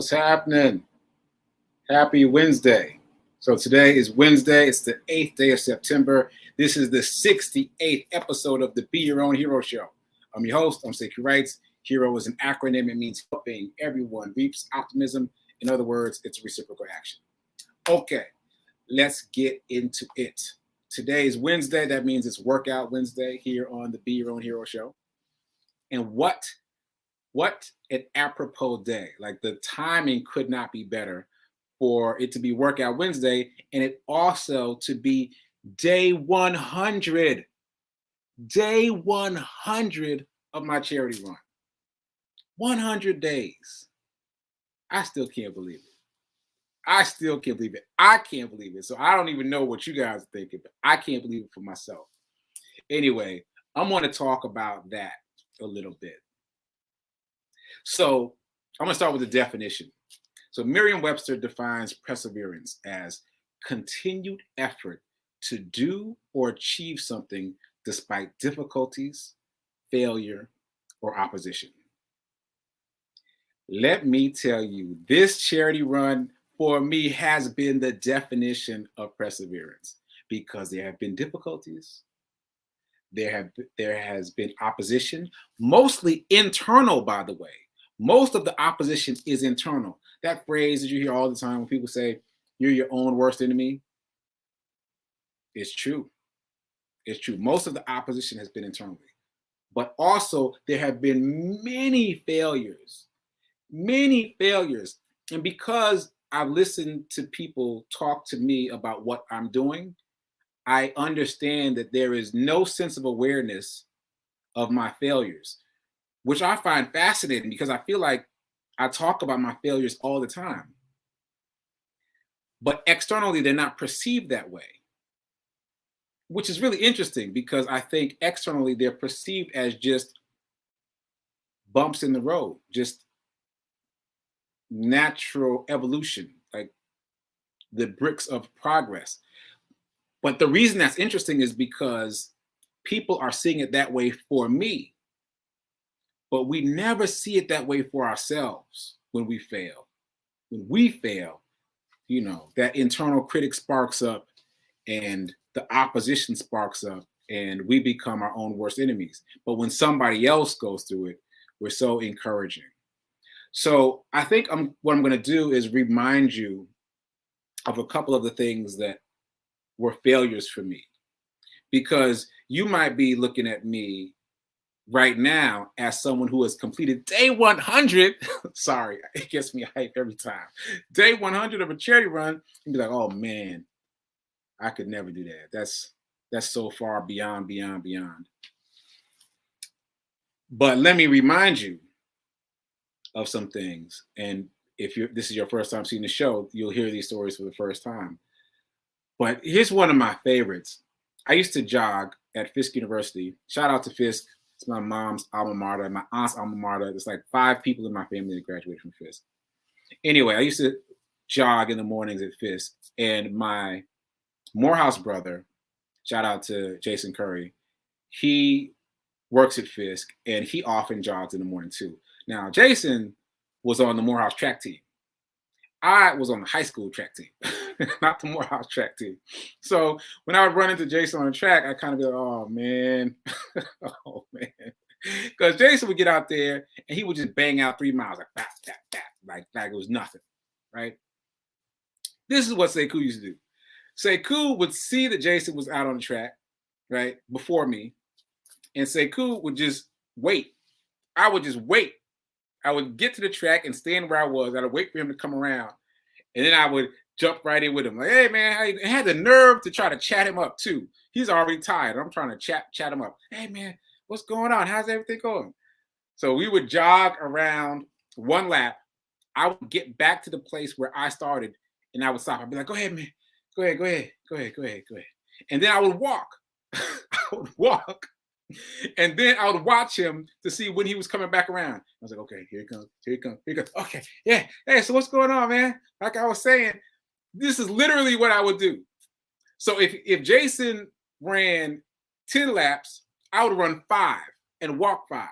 What's happening? Happy Wednesday. So today is Wednesday. It's the 8th day of September. This is the 68th episode of the Be Your Own Hero Show. I'm your host. I'm sekouwrites. Hero is an acronym. It means helping everyone reaps optimism. In other words, it's reciprocal action. Okay, let's get into it. Today is Wednesday. That means it's Workout Wednesday here on the Be Your Own Hero Show. And what an apropos day. Like, the timing could not be better for it to be Workout Wednesday, and it also to be day 100 of my charity run. 100 days. I still can't believe it. I can't believe it. So I don't even know what you guys are thinking, but I can't believe it for myself. Anyway, I'm going to talk about that a little bit. So I'm going to start with the definition. So Merriam-Webster defines perseverance as continued effort to do or achieve something despite difficulties, failure, or opposition. Let me tell you, this charity run for me has been the definition of perseverance, because there have been difficulties. There has been opposition, mostly internal, by the way. Most of the opposition is internal. That phrase that you hear all the time when people say, you're your own worst enemy. It's true. It's true. Most of the opposition has been internally. But also, there have been many failures. And because I've listened to people talk to me about what I'm doing, I understand that there is no sense of awareness of my failures, which I find fascinating, because I feel like I talk about my failures all the time. But externally, they're not perceived that way, which is really interesting, because I think externally they're perceived as just bumps in the road, just natural evolution, like the bricks of progress. But the reason that's interesting is because people are seeing it that way for me. But we never see it that way for ourselves when we fail. When we fail, that internal critic sparks up and the opposition sparks up, and we become our own worst enemies. But when somebody else goes through it, we're so encouraging. So I think what I'm going to do is remind you of a couple of the things that were failures for me, because you might be looking at me right now as someone who has completed day 100. Sorry, it gets me hype every time. Day 100 of a charity run, and be like, oh man, I could never do that. That's so far beyond. But let me remind you of some things. And if this is your first time seeing the show, you'll hear these stories for the first time. But here's one of my favorites. I used to jog at Fisk University. Shout out to Fisk. It's my mom's alma mater, my aunt's alma mater. There's like 5 people in my family that graduated from Fisk. Anyway, I used to jog in the mornings at Fisk. And my Morehouse brother, shout out to Jason Curry, he works at Fisk, and he often jogs in the morning too. Now, Jason was on the Morehouse track team. I was on the high school track team, not the Morehouse track team. So when I would run into Jason on the track, I kind of be like, oh man. Because Jason would get out there and he would just bang out 3 miles, like bat, bat, bat, like it was nothing, right? This is what Sekou used to do. Sekou would see that Jason was out on the track, right, before me, and Sekou would just wait. I would just wait. I would get to the track and stand where I was. I would wait for him to come around, and then I would jump right in with him. Like, hey, man, I had the nerve to try to chat him up, too. He's already tired. I'm trying to chat him up. Hey, man, what's going on? How's everything going? So we would jog around 1 lap. I would get back to the place where I started, and I would stop. I'd be like, go ahead, man. Go ahead. And then I would walk. And then I would watch him to see when he was coming back around. I was like, okay, here he comes. Okay, yeah. Hey, so what's going on, man? Like I was saying, this is literally what I would do. So if Jason ran 10 laps, I would run 5 and walk 5.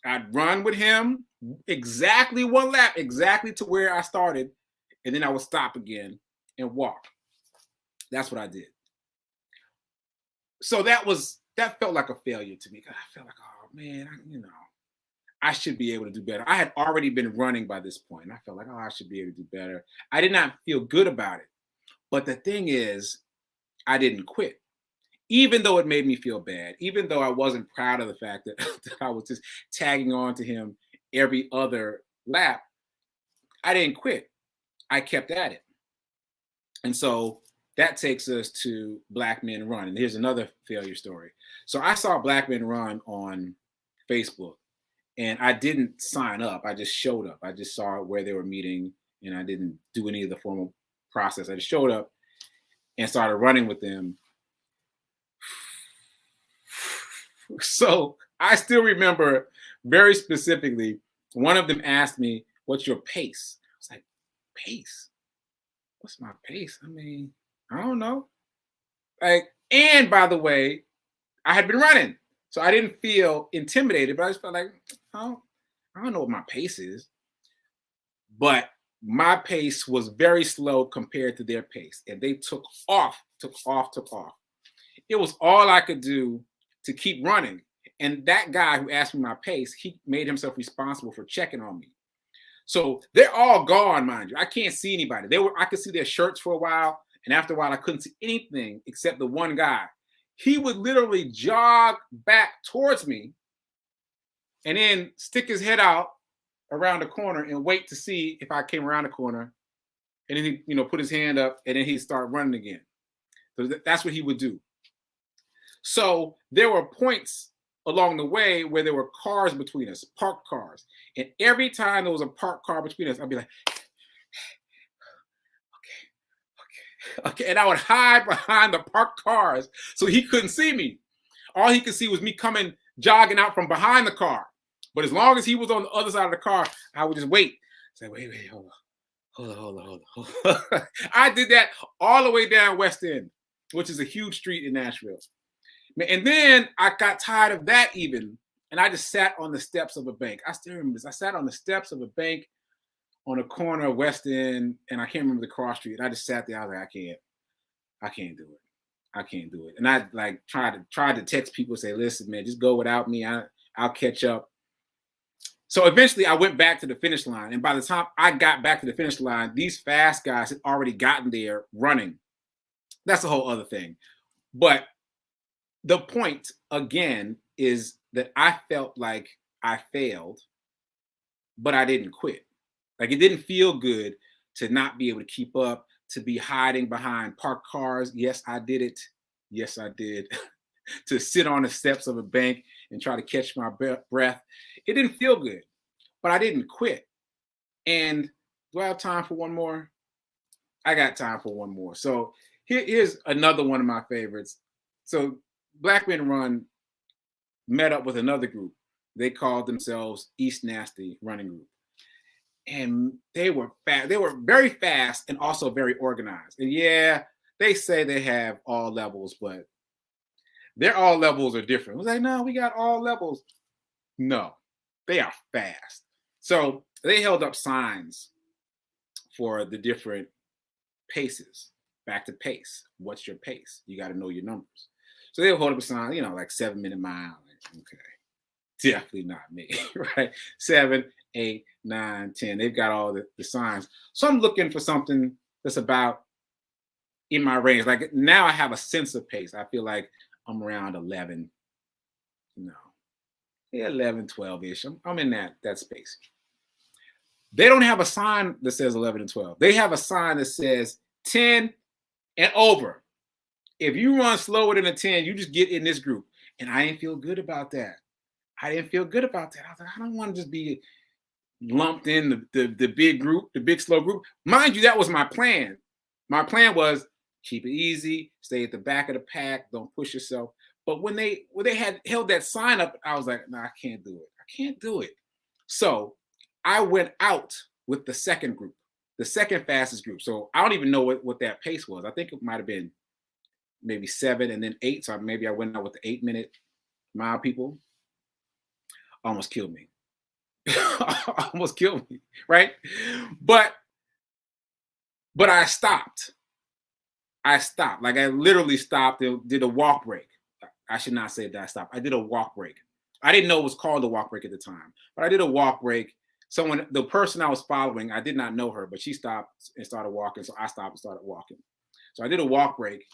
I'd run with him, exactly one lap, exactly to where I started, and then I would stop again and walk. That's what I did. So that felt like a failure to me. I felt like, oh man, I should be able to do better. I had already been running by this point, and I felt like, oh, I should be able to do better. I did not feel good about it. But the thing is, I didn't quit. Even though it made me feel bad, even though I wasn't proud of the fact that, that I was just tagging on to him every other lap, I didn't quit. I kept at it. And so that takes us to Black Men Run. And here's another failure story. So I saw Black Men Run on Facebook, and I didn't sign up. I just showed up. I just saw where they were meeting, and I didn't do any of the formal process. I just showed up and started running with them. So I still remember very specifically, one of them asked me, "What's your pace?" I was like, "Pace? What's my pace? I mean, I don't know." Like, and by the way, I had been running, so I didn't feel intimidated, but I just felt like, oh, I don't know what my pace is. But my pace was very slow compared to their pace, and they took off, took off, took off. It was all I could do to keep running. And that guy who asked me my pace, he made himself responsible for checking on me. So they're all gone, mind you. I can't see anybody. I could see their shirts for a while, and after a while, I couldn't see anything except the one guy. He would literally jog back towards me and then stick his head out around the corner and wait to see if I came around the corner. And then he, put his hand up, and then he'd start running again. So that's what he would do. So there were points along the way where there were cars between us, parked cars. And every time there was a parked car between us, I'd be like, okay. And I would hide behind the parked cars so he couldn't see me. All he could see was me coming, jogging out from behind the car. But as long as he was on the other side of the car, I would just wait. Say, wait, hold on. I did that all the way down West End, which is a huge street in Nashville. And then I got tired of that even, and I just sat on the steps of a bank. I still remember this. I sat on the steps of a bank on the corner of West End, and I can't remember the cross street. And I just sat there. I was like, I can't do it. I can't do it. And I like tried to text people, say, listen, man, just go without me. I'll catch up. So eventually I went back to the finish line. And by the time I got back to the finish line, these fast guys had already gotten there running. That's a whole other thing. But the point, again, is that I felt like I failed, but I didn't quit. Like, it didn't feel good to not be able to keep up, to be hiding behind parked cars. Yes, I did it. Yes, I did. To sit on the steps of a bank and try to catch my breath. It didn't feel good, but I didn't quit. And do I have time for one more? I got time for one more. So here's another one of my favorites. So Black Men Run met up with another group. They called themselves East Nasty Running Group. And they were fast. They were very fast and also very organized. And yeah, they say they have all levels, but their all levels are different. I was like, no, we got all levels. No, they are fast. So they held up signs for the different paces. Back to pace. What's your pace? You got to know your numbers. So they'll hold up a sign, like 7-minute mile. Okay. Definitely not me, right? 7, 8, 9, 10. They've got all the signs. So I'm looking for something that's about in my range. Like, now I have a sense of pace. I feel like I'm around 11, 11, 12-ish. I'm in that space. They don't have a sign that says 11 and 12. They have a sign that says 10 and over. If you run slower than a 10, you just get in this group. And I didn't feel good about that. I was like, I don't want to just be lumped in the big group, the big slow group. Mind you, that was my plan. My plan was keep it easy, stay at the back of the pack, don't push yourself. But when they had held that sign up, I was like, no, I can't do it. I can't do it. So I went out with the second group, the second fastest group. So I don't even know what that pace was. I think it might have been maybe 7 and then 8. So maybe I went out with the 8-minute mile people. Almost killed me. almost killed me, right? But I stopped. I stopped. Like I literally stopped and did a walk break. I should not say that I stopped. I did a walk break. I didn't know it was called a walk break at the time, but I did a walk break. Someone, the person I was following, I did not know her, but she stopped and started walking. So I stopped and started walking. So I did a walk break.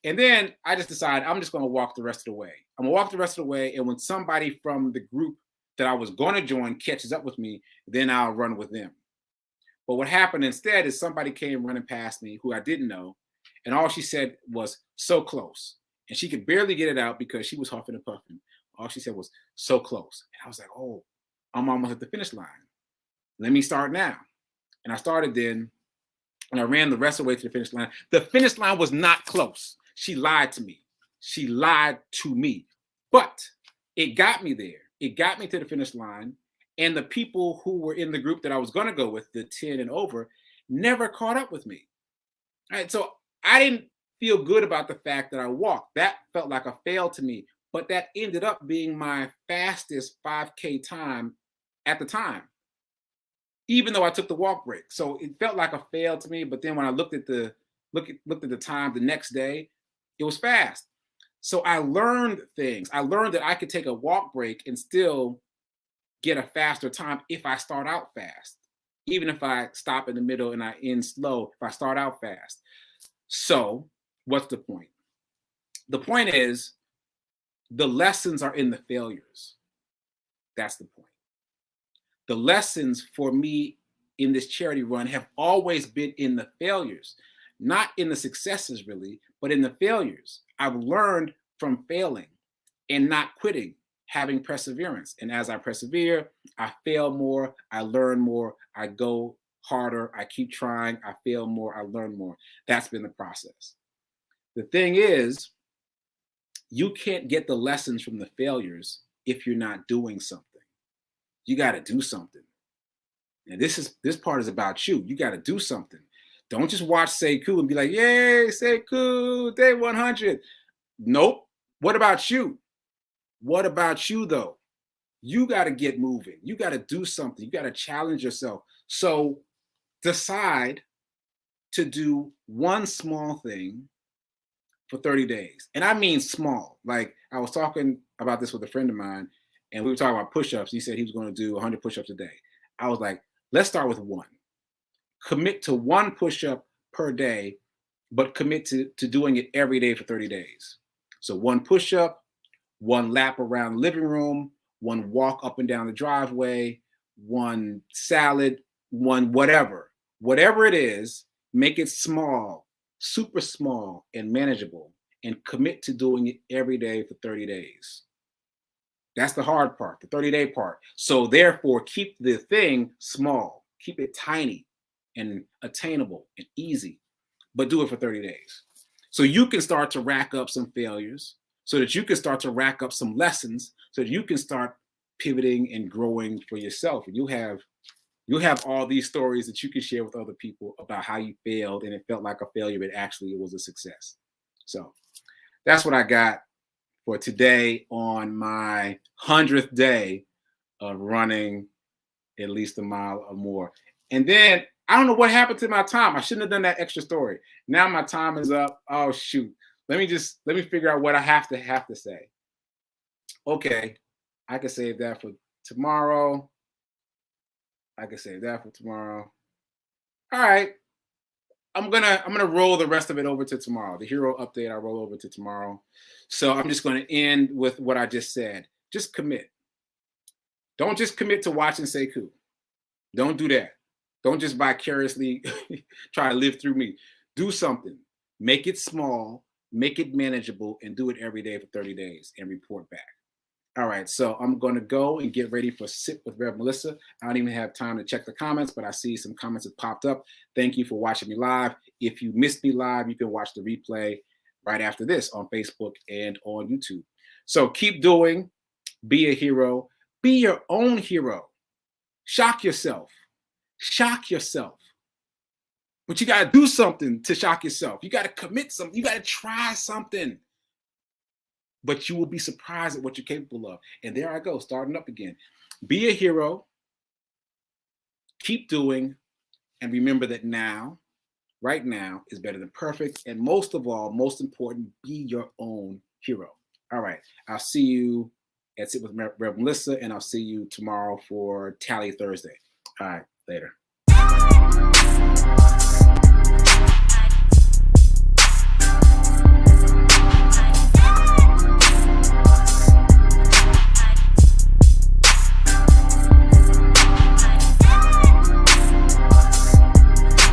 And then I just decided I'm just going to walk the rest of the way. I'm going to walk the rest of the way. And when somebody from the group that I was going to join catches up with me, then I'll run with them. But what happened instead is somebody came running past me who I didn't know. And all she said was, so close. And she could barely get it out because she was huffing and puffing. All she said was, so close. And I was like, oh, I'm almost at the finish line. Let me start now. And I started then, and I ran the rest of the way to the finish line. The finish line was not close. She lied to me. She lied to me. But it got me there. It got me to the finish line. And the people who were in the group that I was going to go with, the 10 and over, never caught up with me. All right. So I didn't feel good about the fact that I walked. That felt like a fail to me. But that ended up being my fastest 5K time at the time, even though I took the walk break. So it felt like a fail to me. But then when I looked at the time the next day, it was fast. So I learned things. I learned that I could take a walk break and still get a faster time if I start out fast. Even if I stop in the middle and I end slow, if I start out fast. So what's the point? The point is the lessons are in the failures. That's the point. The lessons for me in this charity run have always been in the failures, not in the successes really, but in the failures. I've learned from failing and not quitting, having perseverance. And as I persevere, I fail more, I learn more, I go harder, I keep trying, I fail more, I learn more. That's been the process. The thing is, you can't get the lessons from the failures if you're not doing something. You got to do something. And this part is about you. You got to do something. Don't just watch Sekou and be like, yay, Sekou, day 100. Nope. What about you? What about you though? You got to get moving. You got to do something. You got to challenge yourself. So decide to do one small thing for 30 days. And I mean small. Like I was talking about this with a friend of mine and we were talking about push-ups. He said he was going to do 100 push-ups a day. I was like, let's start with one. Commit to one push-up per day, but commit to doing it every day for 30 days. So one push-up, one lap around the living room, one walk up and down the driveway, one salad, one whatever. Whatever it is, make it small, super small and manageable, and commit to doing it every day for 30 days. That's the hard part, the 30-day part. So therefore, keep the thing small, keep it tiny and attainable and easy, but do it for 30 days. So you can start to rack up some failures, so that you can start to rack up some lessons, so that you can start pivoting and growing for yourself. And you'll have all these stories that you can share with other people about how you failed and it felt like a failure, but actually it was a success. So that's what I got for today on my 100th day of running at least a mile or more. And then I don't know what happened to my time. I shouldn't have done that extra story. Now my time is up. Oh shoot. Let me figure out what I have to say. Okay. I can save that for tomorrow. I can save that for tomorrow. All right. I'm gonna roll the rest of it over to tomorrow. The hero update I roll over to tomorrow. So I'm just gonna end with what I just said. Just commit. Don't just commit to watching Sekou. Don't do that. Don't just vicariously try to live through me. Do something. Make it small, make it manageable, and do it every day for 30 days and report back. All right, so I'm going to go and get ready for Sip with Rev Melissa. I don't even have time to check the comments, but I see some comments have popped up. Thank you for watching me live. If you missed me live, you can watch the replay right after this on Facebook and on YouTube. So keep doing, be a hero, be your own hero. Shock yourself. Shock yourself. But you got to do something to shock yourself. You got to commit something. You got to try something. But you will be surprised at what you're capable of. And there I go, starting up again. Be a hero, keep doing, and remember that now, right now, is better than perfect. And most of all, most important, be your own hero. All right. I'll see you at Sit with Rev. Melissa, and I'll see you tomorrow for Tally Thursday. All right. Later.